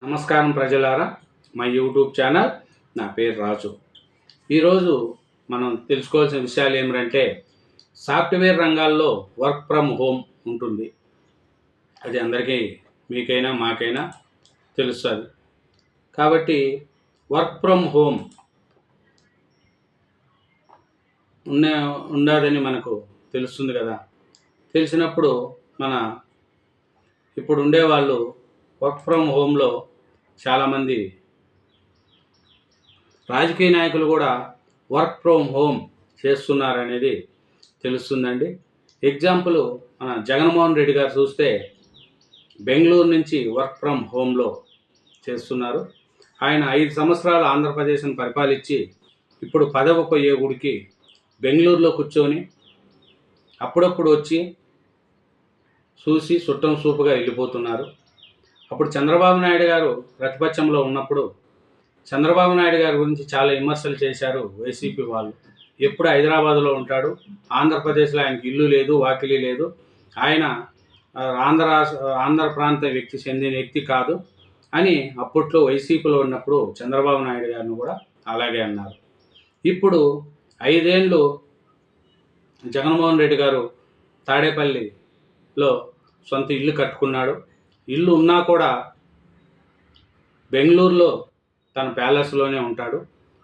నమస్కారం ప్రజలారా, మా యూట్యూబ్ ఛానల్. నా పేరు రాజు. ఈరోజు మనం తెలుసుకోవాల్సిన విషయాలు ఏమిటంటే, సాఫ్ట్వేర్ రంగాల్లో వర్క్ ఫ్రమ్ హోమ్ ఉంటుంది. అది అందరికీ, మీకైనా మాకైనా తెలుస్తుంది. కాబట్టి వర్క్ ఫ్రమ్ హోమ్ ఉన్నదని మనకు తెలుస్తుంది కదా. తెలిసినప్పుడు ఇప్పుడు ఉండేవాళ్ళు వర్క్ ఫ్రమ్ హోమ్లో చాలామంది రాజకీయ నాయకులు కూడా వర్క్ ఫ్రమ్ హోమ్ చేస్తున్నారనేది తెలుస్తుందండి. ఎగ్జాంపుల్ మన జగన్మోహన్ రెడ్డి గారు చూస్తే బెంగళూరు నుంచి వర్క్ ఫ్రమ్ హోమ్లో చేస్తున్నారు. ఆయన 5 సంవత్సరాలు ఆంధ్రప్రదేశ్ని పరిపాలించి ఇప్పుడు పదవి పోయేగుడికి బెంగళూరులో కూర్చొని అప్పుడప్పుడు వచ్చి చూసి చుట్టం చూపుగా వెళ్ళిపోతున్నారు. అప్పుడు చంద్రబాబు నాయుడు గారు ప్రతిపక్షంలో ఉన్నప్పుడు చంద్రబాబు నాయుడు గారి గురించి చాలా విమర్శలు చేశారు వైసీపీ వాళ్ళు. ఎప్పుడు హైదరాబాద్లో ఉంటాడు, ఆంధ్రప్రదేశ్లో ఆయనకి ఇల్లు లేదు, వాకిలి లేదు, ఆయన ఆంధ్ర ప్రాంత చెందిన వ్యక్తి కాదు అని అప్పట్లో వైసీపీలో ఉన్నప్పుడు చంద్రబాబు నాయుడు గారిని కూడా అలాగే అన్నారు. ఇప్పుడు 5 ఏళ్ళు జగన్మోహన్ రెడ్డి గారు తాడేపల్లిలో సొంత ఇల్లు కట్టుకున్నాడు. ఇల్లు ఉన్నా కూడా బెంగళూరులో తన ప్యాలెస్లోనే ఉంటాడు.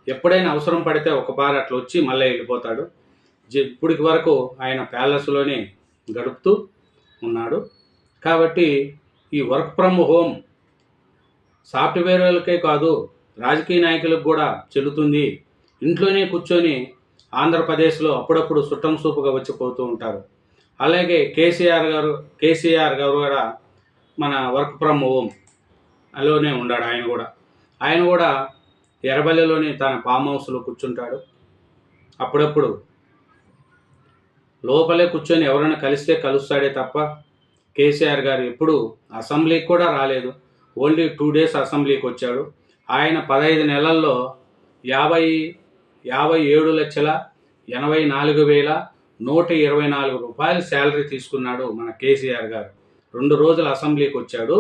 ఎప్పుడైనా అవసరం పడితే ఒకసారి అట్లా వచ్చి మళ్ళీ వెళ్ళిపోతాడు. ఇప్పటికి వరకు ఆయన ప్యాలెస్లోనే గడుపుతూ ఉన్నాడు. కాబట్టి ఈ వర్క్ ఫ్రమ్ హోమ్ సాఫ్ట్వేర్ వాళ్ళకే కాదు, రాజకీయ నాయకులకు కూడా చెల్లుతుంది. ఇంట్లోనే కూర్చొని ఆంధ్రప్రదేశ్లో అప్పుడప్పుడు చుట్టం చూపుగా వచ్చిపోతూ ఉంటారు. అలాగే కేసీఆర్ గారు కూడా మన వర్క్ ఫ్రమ్ హోమ్ అలోనే ఉన్నాడు. ఆయన కూడా ఎర్రబల్లిలోని తన ఫామ్ హౌస్లో కూర్చుంటాడు. అప్పుడప్పుడు లోపలే కూర్చొని ఎవరైనా కలిస్తే కలుస్తాడే తప్ప కేసీఆర్ గారు ఎప్పుడు అసెంబ్లీకి కూడా రాలేదు. ఓన్లీ 2 days అసెంబ్లీకి వచ్చాడు. ఆయన 15 నెలల్లో 57,84,124 రూపాయలు శాలరీ తీసుకున్నాడు మన కేసీఆర్ గారు. 2 రోజులు అసెంబ్లీకి వచ్చాడు.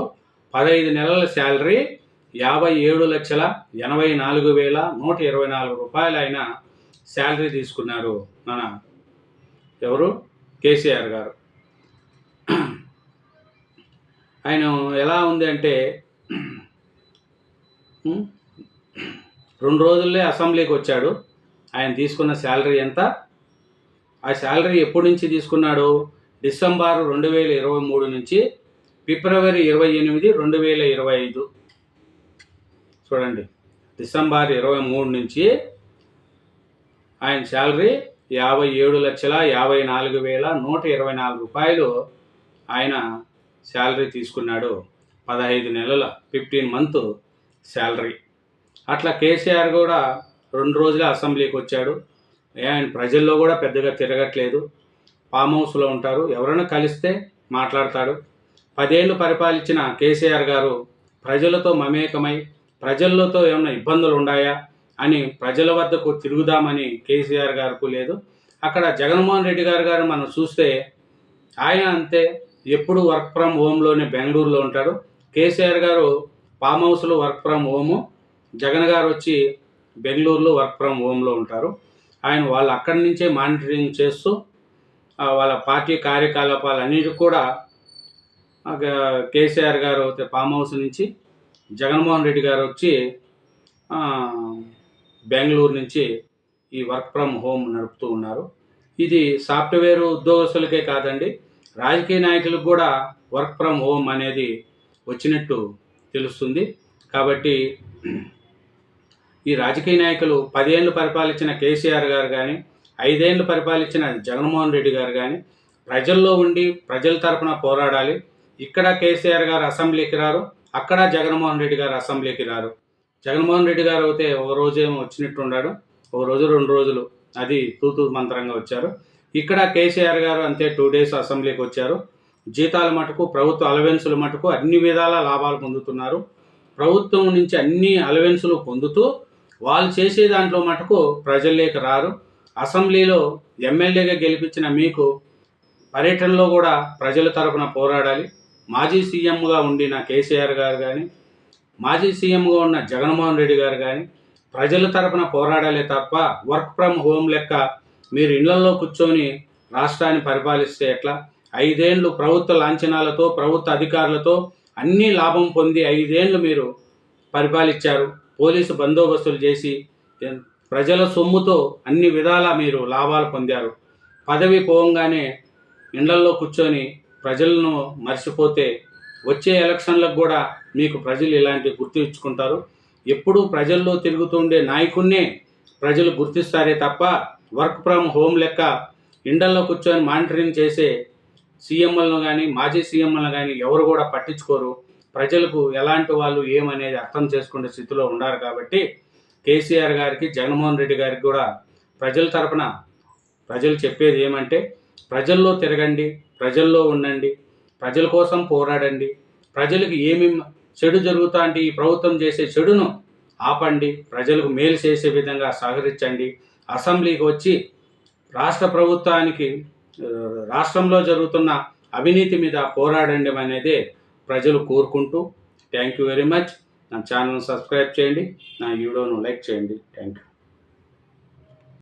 15 నెలల శాలరీ 57,84,124 రూపాయలు ఆయన శాలరీ తీసుకున్నారు మన కేసీఆర్ గారు. ఆయన ఎలా ఉంది అంటే 2 రోజుల్లో అసెంబ్లీకి వచ్చాడు. ఆయన తీసుకున్న శాలరీ ఎంత? ఆ శాలరీ ఎప్పటి నుంచి తీసుకున్నాడు? డిసెంబర్ 2023 నుంచి ఫిబ్రవరి 28, 2025. చూడండి, డిసెంబర్ 23 నుంచి ఆయన శాలరీ 57,54,124 రూపాయలు ఆయన శాలరీ తీసుకున్నాడు. 15 నెలల 15 month శాలరీ. అట్లా కేసీఆర్ కూడా 2 రోజులే అసెంబ్లీకి వచ్చాడు. ఆయన ప్రజల్లో కూడా పెద్దగా తిరగట్లేదు, ఫామ్ హౌస్లో ఉంటారు. ఎవరైనా కలిస్తే మాట్లాడతాడు. 10 ఏళ్ళు పరిపాలించిన కేసీఆర్ గారు ప్రజలతో మమేకమై ప్రజలతో ఏమైనా ఇబ్బందులు ఉన్నాయా అని ప్రజల వద్దకు తిరుగుదామని కేసీఆర్ గారికి లేదు. అక్కడ జగన్మోహన్ రెడ్డి గారు మనం చూస్తే ఆయన అంతే, ఎప్పుడు వర్క్ ఫ్రమ్ హోమ్లోనే బెంగళూరులో ఉంటాడు. కేసీఆర్ గారు ఫామ్ హౌస్లో వర్క్ ఫ్రమ్ హోము, జగన్ గారు వచ్చి బెంగళూరులో వర్క్ ఫ్రమ్ హోమ్లో ఉంటారు. వాళ్ళు అక్కడి నుంచే మానిటరింగ్ చేస్తూ వాళ్ళ పార్టీ కార్యకలాపాలన్నిటి కూడా కేసీఆర్ గారు ఫామ్ హౌస్ నుంచి, జగన్మోహన్ రెడ్డి గారు వచ్చి బెంగళూరు నుంచి ఈ వర్క్ ఫ్రమ్ హోమ్ నడుపుతూ ఉన్నారు. ఇది సాఫ్ట్వేర్ ఉద్యోగస్తులకే కాదండి, రాజకీయ నాయకులకు కూడా వర్క్ ఫ్రమ్ హోమ్ అనేది వచ్చినట్టు తెలుస్తుంది. కాబట్టి ఈ రాజకీయ నాయకులు 10 ఏళ్ళు పరిపాలించిన కేసీఆర్ గారు కానీ, 5 ఏళ్ళు పరిపాలించిన జగన్మోహన్ రెడ్డి గారు కానీ ప్రజల్లో ఉండి ప్రజల తరపున పోరాడాలి. ఇక్కడ కేసీఆర్ గారు అసెంబ్లీకి రారు, అక్కడ జగన్మోహన్ రెడ్డి గారు అసెంబ్లీకి రారు. జగన్మోహన్ రెడ్డి గారు అయితే ఒక రోజేమో వచ్చినట్టు ఉన్నాడు, ఒక రోజు 2 రోజులు అది తూతూ మంత్రంగా వచ్చారు. ఇక్కడ కేసీఆర్ గారు అంతే 2 days అసెంబ్లీకి వచ్చారు. జీతాల మటుకు, ప్రభుత్వ అలవెన్సుల మటుకు అన్ని విధాల లాభాలు పొందుతున్నారు. ప్రభుత్వం నుంచి అన్ని అలవెన్సులు పొందుతూ వాళ్ళు చేసే దాంట్లో మటుకు ప్రజల్లోకి రారు. అసెంబ్లీలో ఎమ్మెల్యేగా గెలిపించిన మీకు పర్యటనలో కూడా ప్రజల తరపున పోరాడాలి. మాజీ సీఎంగా ఉండిన కేసీఆర్ గారు కానీ, మాజీ సీఎంగా ఉన్న జగన్మోహన్ రెడ్డి గారు కానీ ప్రజల తరపున పోరాడాలే తప్ప వర్క్ ఫ్రమ్ హోమ్ లెక్క మీరు ఇళ్లలో కూర్చొని రాష్ట్రాన్ని పరిపాలిస్తే ఎట్లా? 5 ఏళ్ళు ప్రభుత్వ లాంఛనాలతో ప్రభుత్వ అధికారులతో అన్నీ లాభం పొంది 5 ఏళ్ళు మీరు పరిపాలించారు. పోలీసు బందోబస్తులు చేసి ప్రజల సొమ్ముతో అన్ని విధాలా మీరు లాభాలు పొందారు. పదవి పోవంగానే ఇళ్లల్లో కూర్చొని ప్రజలను మర్చిపోతే వచ్చే ఎలక్షన్లకు కూడా మీకు ప్రజలు ఇలాంటి గుర్తు ఇచ్చుకుంటారు. ఎప్పుడూ ప్రజల్లో తిరుగుతుండే నాయకున్నే ప్రజలు గుర్తిస్తారే తప్ప వర్క్ ఫ్రమ్ హోమ్ లెక్క ఇండల్లో కూర్చొని మానిటరింగ్ చేసే సీఎంలను కానీ మాజీ సీఎంలను కానీ ఎవరు కూడా పట్టించుకోరు. ప్రజలకు ఎలాంటి వాళ్ళు ఏమనేది అర్థం చేసుకునే స్థితిలో ఉండారు. కాబట్టి కేసీఆర్ గారికి జగన్మోహన్ రెడ్డి గారికి కూడా ప్రజల తరపున ప్రజలు చెప్పేది ఏమంటే, ప్రజల్లో తిరగండి, ప్రజల్లో ఉండండి, ప్రజల కోసం పోరాడండి, ప్రజలకు ఏమేమి చెడు జరుగుతా అంటే ఈ ప్రభుత్వం చేసే చెడును ఆపండి, ప్రజలకు మేలు చేసే విధంగా సహకరించండి, అసెంబ్లీకి వచ్చి రాష్ట్ర ప్రభుత్వానికి రాష్ట్రంలో జరుగుతున్న అవినీతి మీద పోరాడండి అనేది ప్రజలు కోరుకుంటూ థ్యాంక్ యూ వెరీ మచ్. నా ఛానల్ను సబ్స్క్రైబ్ చేయండి, నా వీడియోను లైక్ చేయండి. Thank you.